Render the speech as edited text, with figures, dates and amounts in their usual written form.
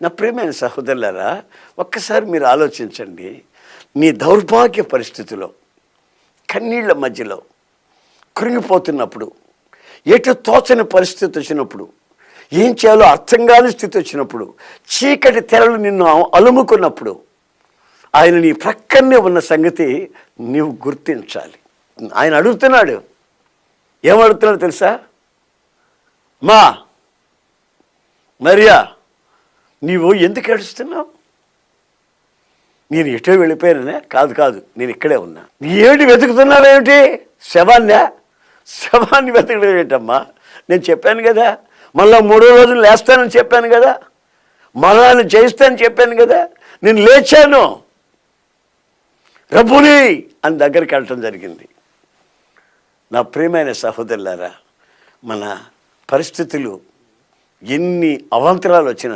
నా ప్రియమైన సహోదరులారా, ఒక్కసారి మీరు ఆలోచించండి. నీ దౌర్భాగ్య పరిస్థితిలో, కన్నీళ్ల మధ్యలో కృంగిపోతున్నప్పుడు, ఎటు తోచని పరిస్థితి వచ్చినప్పుడు, ఏం చేయాలో అర్థం కాని స్థితి వచ్చినప్పుడు, చీకటి తెరలు నిన్ను అలుముకున్నప్పుడు, ఆయన నీ ప్రక్కనే ఉన్న సంగతి నీవు గుర్తించాలి. ఆయన అడుగుతున్నాడు. ఏమడుగుతున్నాడు తెలుసా? మరియా, నీవు ఎందుకు ఏడుస్తున్నావు? నేను ఎటో వెళ్ళిపోయానే? కాదు, నేను ఇక్కడే ఉన్నా. ఏమిటి వెతుకుతున్నారేమిటి? శవాన్ని వెతకడం ఏంటమ్మా? నేను చెప్పాను కదా, మళ్ళా 3వ రోజులు లేస్తానని చెప్పాను కదా, మరణాన్ని జయిస్తానని చెప్పాను కదా. నేను లేచాను, రబ్బుని అని దగ్గరికి వెళ్ళటం జరిగింది. నా ప్రియమైన సహోదరులారా, మన పరిస్థితులు ఎన్ని అవాంతరాలు వచ్చినా